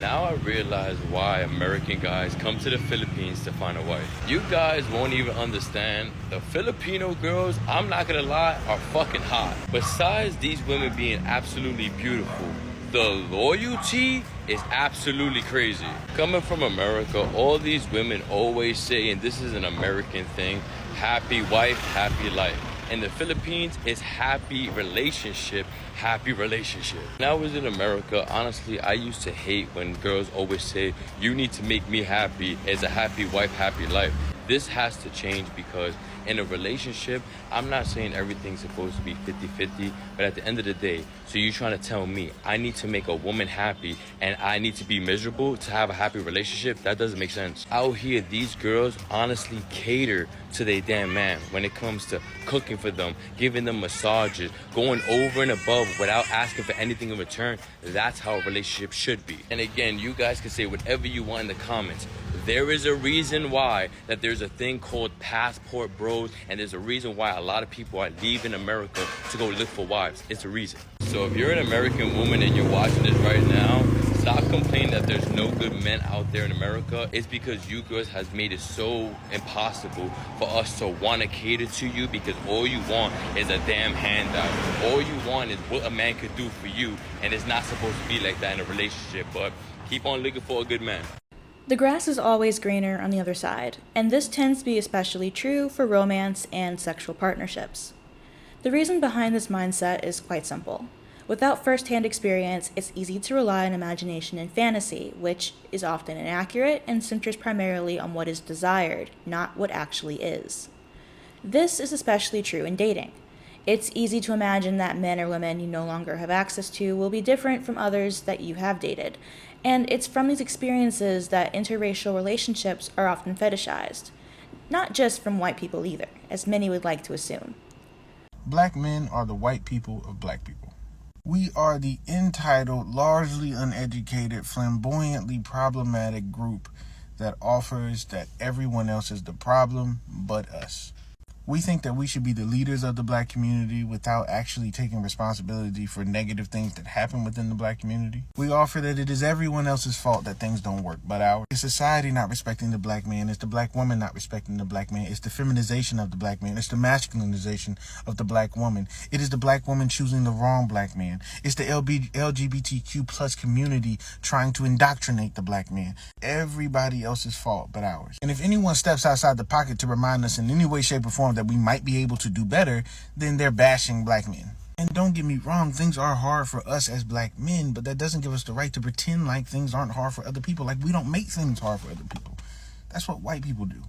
Now I realize why American guys come to the Philippines to find a wife. You guys won't even understand. The Filipino girls, I'm not gonna lie, are fucking hot. Besides these women being absolutely beautiful, the loyalty is absolutely crazy. Coming from America, all these women always say, and this is an American thing, happy wife, happy life. In the Philippines, it's happy relationship, happy relationship. When I was in America, honestly, I used to hate when girls always say, you need to make me happy as a happy wife, happy life. This has to change because in a relationship, I'm not saying everything's supposed to be 50-50, but at the end of the day, so you're trying to tell me I need to make a woman happy and I need to be miserable to have a happy relationship? That doesn't make sense. Out here, these girls honestly cater to their damn man when it comes to cooking for them, giving them massages, going over and above without asking for anything in return. That's how a relationship should be. And again, you guys can say whatever you want in the comments. There is a reason why that there's a thing called passport bros, and there's a reason why a lot of people are leaving America to go look for wives. It's a reason. So if you're an American woman and you're watching this right now, stop complaining that there's no good men out there in America. It's because you girls has made it so impossible for us to want to cater to you because all you want is a damn handout. All you want is what a man could do for you, and it's not supposed to be like that in a relationship, but keep on looking for a good man. The grass is always greener on the other side, and this tends to be especially true for romance and sexual partnerships. The reason behind this mindset is quite simple. Without first-hand experience, it's easy to rely on imagination and fantasy, which is often inaccurate and centers primarily on what is desired, not what actually is. This is especially true in dating. It's easy to imagine that men or women you no longer have access to will be different from others that you have dated, and it's from these experiences that interracial relationships are often fetishized. Not just from white people either, as many would like to assume. Black men are the white people of black people. We are the entitled, largely uneducated, flamboyantly problematic group that offers that everyone else is the problem but us. We think that we should be the leaders of the black community without actually taking responsibility for negative things that happen within the black community. We offer that it is everyone else's fault that things don't work but ours. It's society not respecting the black man. It's the black woman not respecting the black man. It's the feminization of the black man. It's the masculinization of the black woman. It is the black woman choosing the wrong black man. It's the LGBTQ plus community trying to indoctrinate the black man. Everybody else's fault but ours. And if anyone steps outside the pocket to remind us in any way, shape, or form that we might be able to do better, then they're bashing black men. And don't get me wrong, things are hard for us as black men, but that doesn't give us the right to pretend like things aren't hard for other people. Like we don't make things hard for other people. That's what white people do.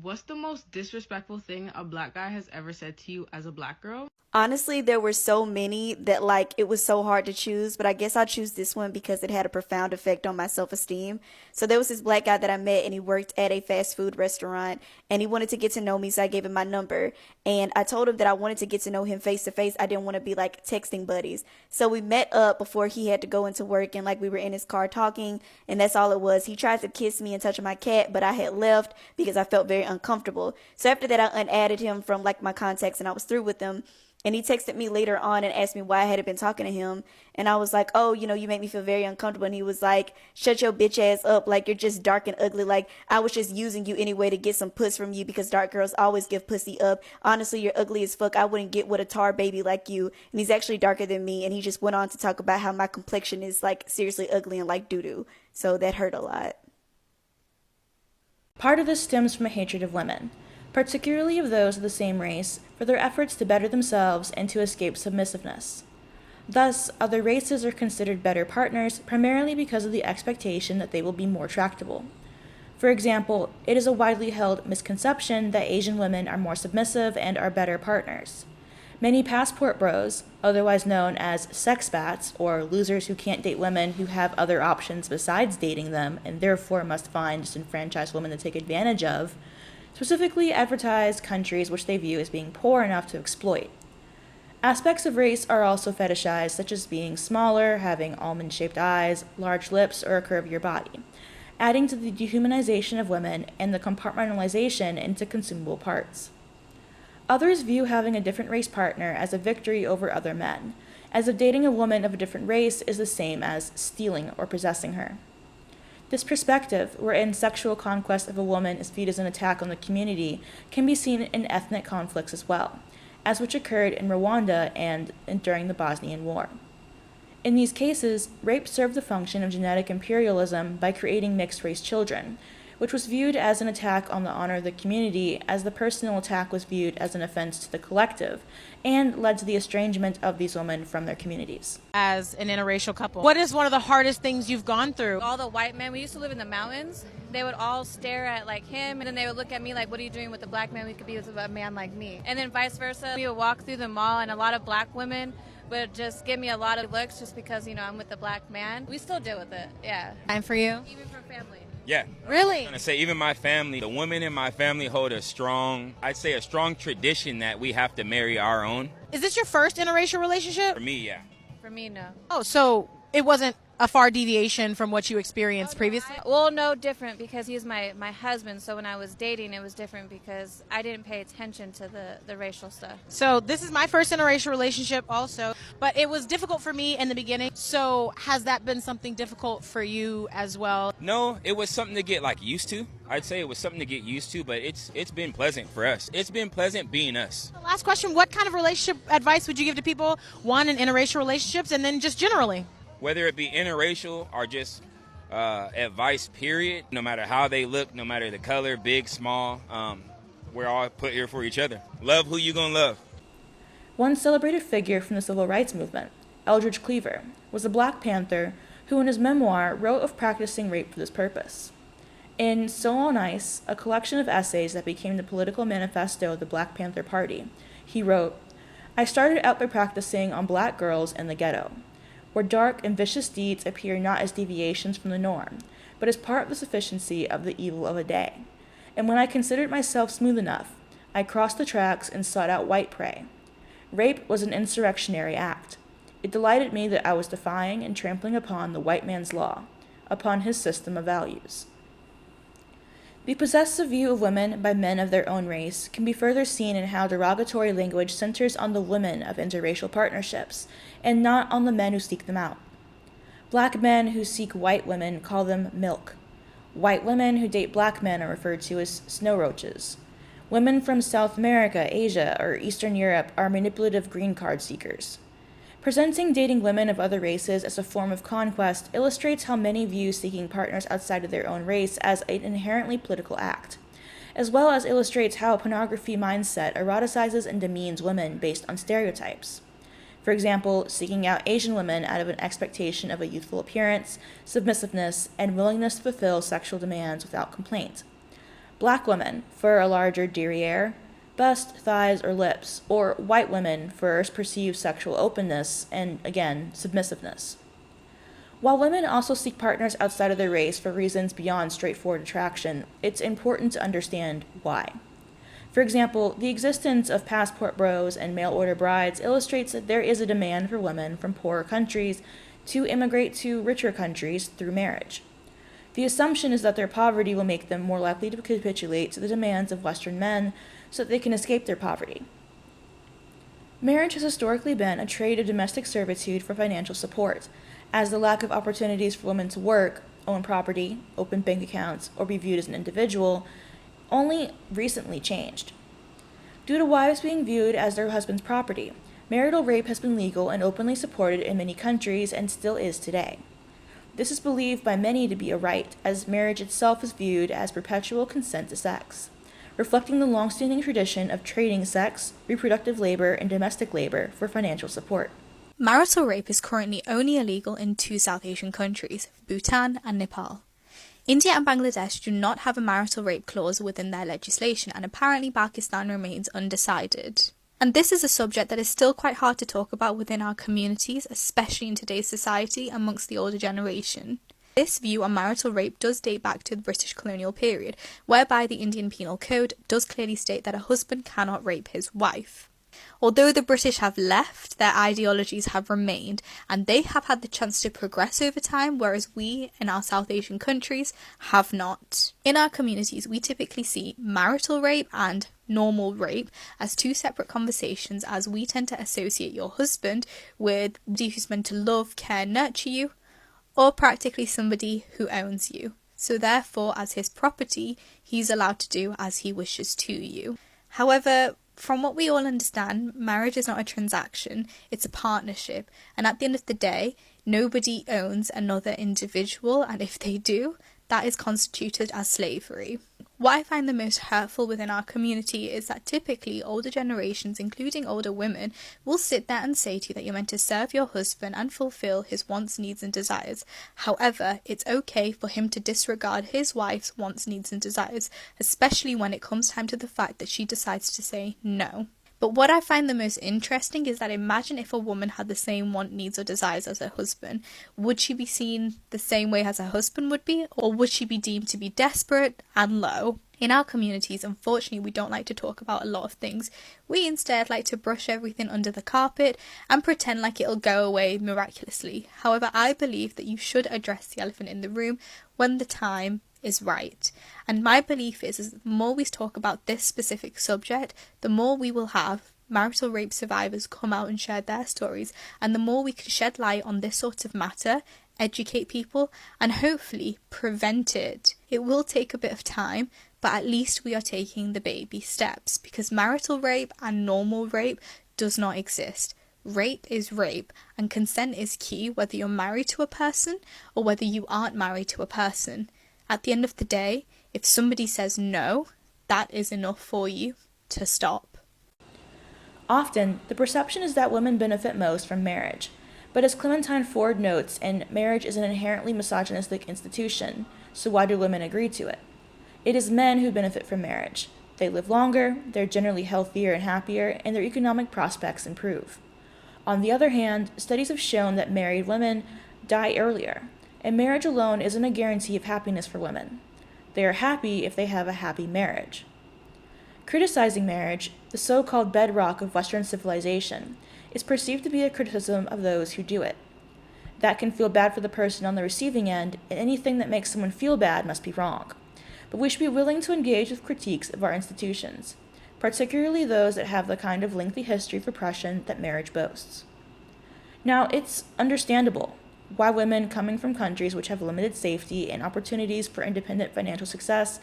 What's the most disrespectful thing a black guy has ever said to you as a black girl? Honestly, there were so many that it was so hard to choose, but I guess I'll choose this one because it had a profound effect on my self-esteem. So there was this black guy that I met, and he worked at a fast food restaurant, and he wanted to get to know me, so I gave him my number. And I told him that I wanted to get to know him face to face. I didn't want to be texting buddies. So we met up before he had to go into work, and we were in his car talking, and that's all it was. He tried to kiss me and touch my cat, but I had left because I felt very uncomfortable. So after that, I unadded him from my contacts, and I was through with him. And he texted me later on and asked me why I hadn't been talking to him. And I was like, oh, you make me feel very uncomfortable. And he was like, shut your bitch ass up. You're just dark and ugly. I was just using you anyway to get some puss from you because dark girls always give pussy up. Honestly, you're ugly as fuck. I wouldn't get with a tar baby like you. And he's actually darker than me. And he just went on to talk about how my complexion is seriously ugly and like doo-doo. So that hurt a lot. Part of this stems from a hatred of women, particularly of those of the same race, for their efforts to better themselves and to escape submissiveness. Thus, other races are considered better partners primarily because of the expectation that they will be more tractable. For example, it is a widely held misconception that Asian women are more submissive and are better partners. Many passport bros, otherwise known as sexpats, or losers who can't date women who have other options besides dating them and therefore must find disenfranchised women to take advantage of, specifically advertise countries which they view as being poor enough to exploit. Aspects of race are also fetishized, such as being smaller, having almond-shaped eyes, large lips, or a curvier body, adding to the dehumanization of women and the compartmentalization into consumable parts. Others view having a different race partner as a victory over other men, as if dating a woman of a different race is the same as stealing or possessing her. This perspective, wherein sexual conquest of a woman is viewed as an attack on the community, can be seen in ethnic conflicts as well, as which occurred in Rwanda and during the Bosnian War. In these cases, rape served the function of genetic imperialism by creating mixed-race children, which was viewed as an attack on the honor of the community, as the personal attack was viewed as an offense to the collective, and led to the estrangement of these women from their communities. As an interracial couple, what is one of the hardest things you've gone through? All the white men, we used to live in the mountains, they would all stare at like him, and then they would look at me like, what are you doing with a black man? We could be with a man like me. And then vice versa. We would walk through the mall, and a lot of black women would just give me a lot of looks just because, you know, I'm with a black man. We still deal with it, yeah. And for you? Even from family. Yeah. Really? I'm gonna say even my family, the women in my family hold a strong tradition that we have to marry our own. Is this your first interracial relationship? For me, yeah. For me, no. Oh, so it wasn't a far deviation from what you experienced previously? Well, no, different because he was my husband. So when I was dating, it was different because I didn't pay attention to the racial stuff. So this is my first interracial relationship also, but it was difficult for me in the beginning. So has that been something difficult for you as well? No, it was something to get like used to. I'd say it was something to get used to, but it's been pleasant for us. It's been pleasant being us. Last question, what kind of relationship advice would you give to people, one, in interracial relationships, and then just generally? Whether it be interracial or just advice, period, no matter how they look, no matter the color, big, small, we're all put here for each other. Love who you gonna love. One celebrated figure from the civil rights movement, Eldridge Cleaver, was a Black Panther who in his memoir wrote of practicing rape for this purpose. In So On Ice, a collection of essays that became the political manifesto of the Black Panther Party, he wrote, "I started out by practicing on black girls in the ghetto, where dark and vicious deeds appear not as deviations from the norm, but as part of the sufficiency of the evil of a day. And when I considered myself smooth enough, I crossed the tracks and sought out white prey. Rape was an insurrectionary act. It delighted me that I was defying and trampling upon the white man's law, upon his system of values." The possessive view of women by men of their own race can be further seen in how derogatory language centers on the women of interracial partnerships, and not on the men who seek them out. Black men who seek white women call them milk. White women who date black men are referred to as snow roaches. Women from South America, Asia, or Eastern Europe are manipulative green card seekers. Presenting dating women of other races as a form of conquest illustrates how many view seeking partners outside of their own race as an inherently political act, as well as illustrates how a pornography mindset eroticizes and demeans women based on stereotypes. For example, seeking out Asian women out of an expectation of a youthful appearance, submissiveness, and willingness to fulfill sexual demands without complaint. Black women for a larger derriere, bust, thighs, or lips, or white women for perceived sexual openness and, again, submissiveness. While women also seek partners outside of their race for reasons beyond straightforward attraction, it's important to understand why. For example, the existence of passport bros and mail-order brides illustrates that there is a demand for women from poorer countries to immigrate to richer countries through marriage. The assumption is that their poverty will make them more likely to capitulate to the demands of Western men so that they can escape their poverty. Marriage has historically been a trade of domestic servitude for financial support, as the lack of opportunities for women to work, own property, open bank accounts, or be viewed as an individual only recently changed. Due to wives being viewed as their husband's property, marital rape has been legal and openly supported in many countries and still is today. This is believed by many to be a right, as marriage itself is viewed as perpetual consent to sex, reflecting the long-standing tradition of trading sex, reproductive labor, and domestic labor for financial support. Marital rape is currently only illegal in 2 South Asian countries, Bhutan and Nepal. India and Bangladesh do not have a marital rape clause within their legislation, and apparently Pakistan remains undecided. And this is a subject that is still quite hard to talk about within our communities, especially in today's society amongst the older generation. This view on marital rape does date back to the British colonial period, whereby the Indian Penal Code does clearly state that a husband cannot rape his wife. Although the British have left, their ideologies have remained, and they have had the chance to progress over time, whereas we, in our South Asian countries, have not. In our communities, we typically see marital rape and normal rape as two separate conversations, as we tend to associate your husband with somebody who's meant to love, care, nurture you, or practically somebody who owns you. So therefore, as his property, he's allowed to do as he wishes to you. However, from what we all understand, marriage is not a transaction, it's a partnership. And at the end of the day, nobody owns another individual, and if they do, that is constituted as slavery. What I find the most hurtful within our community is that typically older generations, including older women, will sit there and say to you that you're meant to serve your husband and fulfill his wants, needs and desires. However, it's okay for him to disregard his wife's wants, needs and desires, especially when it comes time to the fact that she decides to say no. But what I find the most interesting is that imagine if a woman had the same want, needs or desires as her husband. Would she be seen the same way as her husband would be? Or would she be deemed to be desperate and low? In our communities, unfortunately, we don't like to talk about a lot of things. We instead like to brush everything under the carpet and pretend like it'll go away miraculously. However, I believe that you should address the elephant in the room when the time is right. And my belief is the more we talk about this specific subject, the more we will have marital rape survivors come out and share their stories, and the more we can shed light on this sort of matter, educate people, and hopefully prevent it. It will take a bit of time, but at least we are taking the baby steps, because marital rape and normal rape does not exist. Rape is rape, and consent is key, whether you're married to a person or whether you aren't married to a person. At the end of the day, if somebody says no, that is enough for you to stop. Often, the perception is that women benefit most from marriage. But as Clementine Ford notes, marriage is an inherently misogynistic institution, so why do women agree to it? It is men who benefit from marriage. They live longer, they're generally healthier and happier, and their economic prospects improve. On the other hand, studies have shown that married women die earlier, and marriage alone isn't a guarantee of happiness for women. They are happy if they have a happy marriage. Criticizing marriage, the so-called bedrock of Western civilization, is perceived to be a criticism of those who do it. That can feel bad for the person on the receiving end, and anything that makes someone feel bad must be wrong. But we should be willing to engage with critiques of our institutions, particularly those that have the kind of lengthy history of oppression that marriage boasts. Now, it's understandable why women coming from countries which have limited safety and opportunities for independent financial success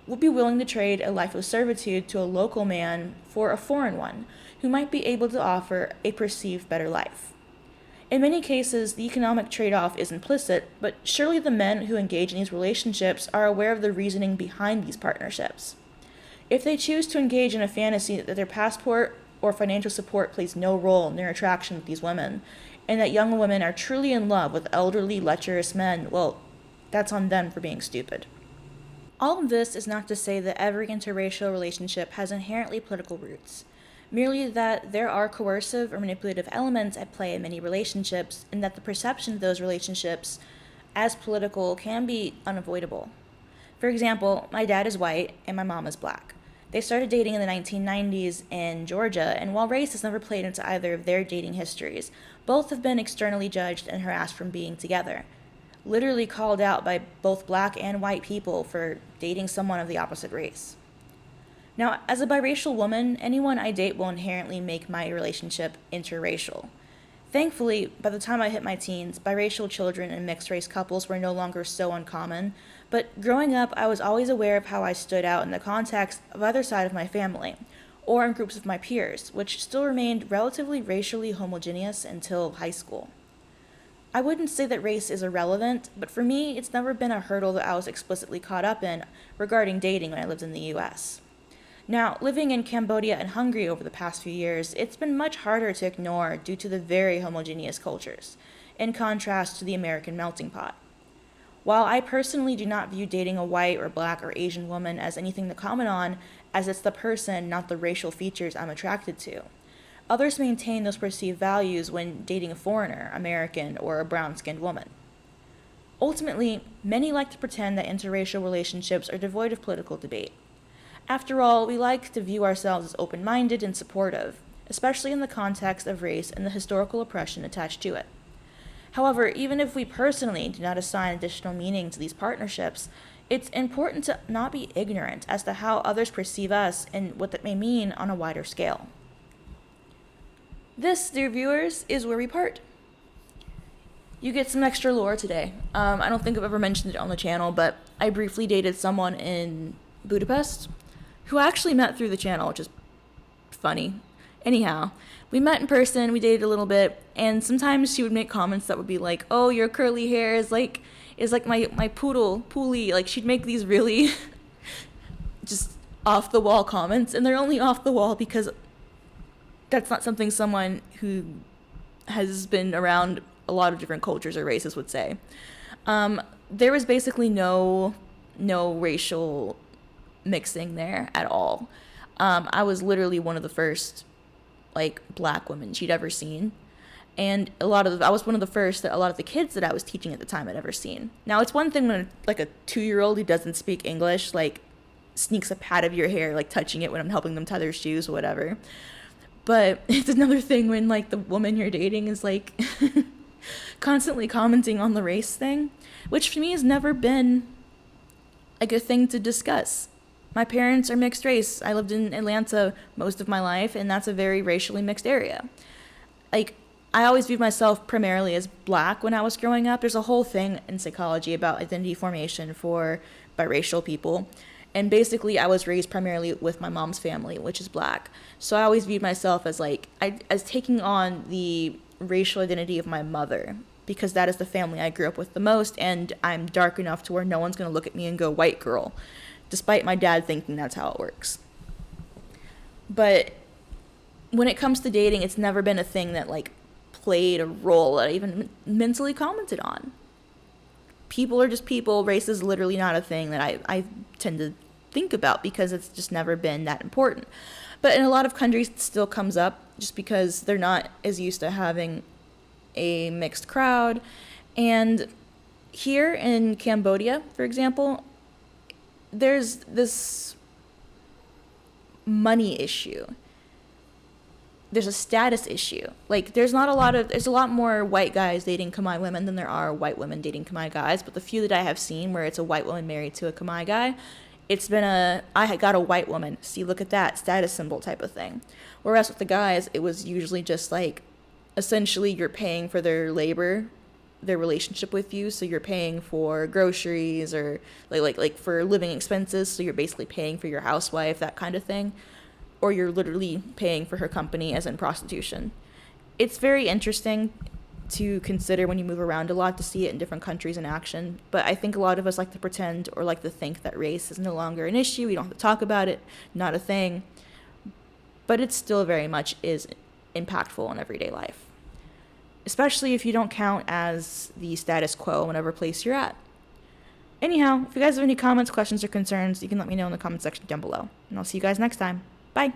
would be willing to trade a life of servitude to a local man for a foreign one, who might be able to offer a perceived better life. In many cases, the economic trade-off is implicit, but surely the men who engage in these relationships are aware of the reasoning behind these partnerships. If they choose to engage in a fantasy that their passport or financial support plays no role in their attraction with these women, and that young women are truly in love with elderly, lecherous men, well, that's on them for being stupid. All of this is not to say that every interracial relationship has inherently political roots, merely that there are coercive or manipulative elements at play in many relationships, and that the perception of those relationships as political can be unavoidable. For example, my dad is white and my mom is black. They started dating in the 1990s in Georgia, and while race has never played into either of their dating histories, both have been externally judged and harassed from being together, literally called out by both black and white people for dating someone of the opposite race. Now, as a biracial woman, anyone I date will inherently make my relationship interracial. Thankfully, by the time I hit my teens, biracial children and mixed-race couples were no longer so uncommon, but growing up, I was always aware of how I stood out in the context of either side of my family, or in groups of my peers, which still remained relatively racially homogeneous until high school. I wouldn't say that race is irrelevant, but for me, it's never been a hurdle that I was explicitly caught up in regarding dating when I lived in the US. Now, living in Cambodia and Hungary over the past few years, it's been much harder to ignore due to the very homogeneous cultures, in contrast to the American melting pot. While I personally do not view dating a white or black or Asian woman as anything to comment on, as it's the person, not the racial features I'm attracted to, others maintain those perceived values when dating a foreigner, American, or a brown-skinned woman. Ultimately, many like to pretend that interracial relationships are devoid of political debate. After all, we like to view ourselves as open-minded and supportive, especially in the context of race and the historical oppression attached to it. However, even if we personally do not assign additional meaning to these partnerships, it's important to not be ignorant as to how others perceive us and what that may mean on a wider scale. This, dear viewers, is where we part. You get some extra lore today. I don't think I've ever mentioned it on the channel, but I briefly dated someone in Budapest who I actually met through the channel, which is funny. Anyhow, we met in person, we dated a little bit, and sometimes she would make comments that would be like, oh, your curly hair is like my poodle. Like, she'd make these really just off the wall comments, and they're only off the wall because that's not something someone who has been around a lot of different cultures or races would say. There was basically no racial mixing there at all. I was literally one of the first black women she'd ever seen, and I was one of the first that a lot of the kids that I was teaching at the time had ever seen. Now, it's one thing when a 2-year-old who doesn't speak English sneaks a pat of your hair, touching it when I'm helping them tie their shoes or whatever. But it's another thing when the woman you're dating is constantly commenting on the race thing, which for me has never been a thing to discuss. My parents are mixed race. I lived in Atlanta most of my life, and that's a very racially mixed area. I always viewed myself primarily as black when I was growing up. There's a whole thing in psychology about identity formation for biracial people. And basically, I was raised primarily with my mom's family, which is black. So I always viewed myself as as taking on the racial identity of my mother, because that is the family I grew up with the most, and I'm dark enough to where no one's going to look at me and go, white girl, despite my dad thinking that's how it works. But when it comes to dating, it's never been a thing that played a role that I even mentally commented on. People are just people. Race is literally not a thing that I tend to think about because it's just never been that important. But in a lot of countries, it still comes up just because they're not as used to having a mixed crowd. And here in Cambodia, for example, there's this money issue. There's a status issue. There's a lot more white guys dating Khmer women than there are white women dating Khmer guys. But the few that I have seen where it's a white woman married to a Khmer guy, it's been I got a white woman. See, look at that status symbol type of thing. Whereas with the guys, it was usually just essentially you're paying for their labor, their relationship with you. So you're paying for groceries or for living expenses. So you're basically paying for your housewife, that kind of thing. Or you're literally paying for her company, as in prostitution. It's very interesting to consider when you move around a lot to see it in different countries in action. But I think a lot of us like to pretend or like to think that race is no longer an issue. We don't have to talk about it, not a thing. But it still very much is impactful in everyday life, especially if you don't count as the status quo in whatever place you're at. Anyhow, if you guys have any comments, questions, or concerns, you can let me know in the comment section down below. And I'll see you guys next time. Bye.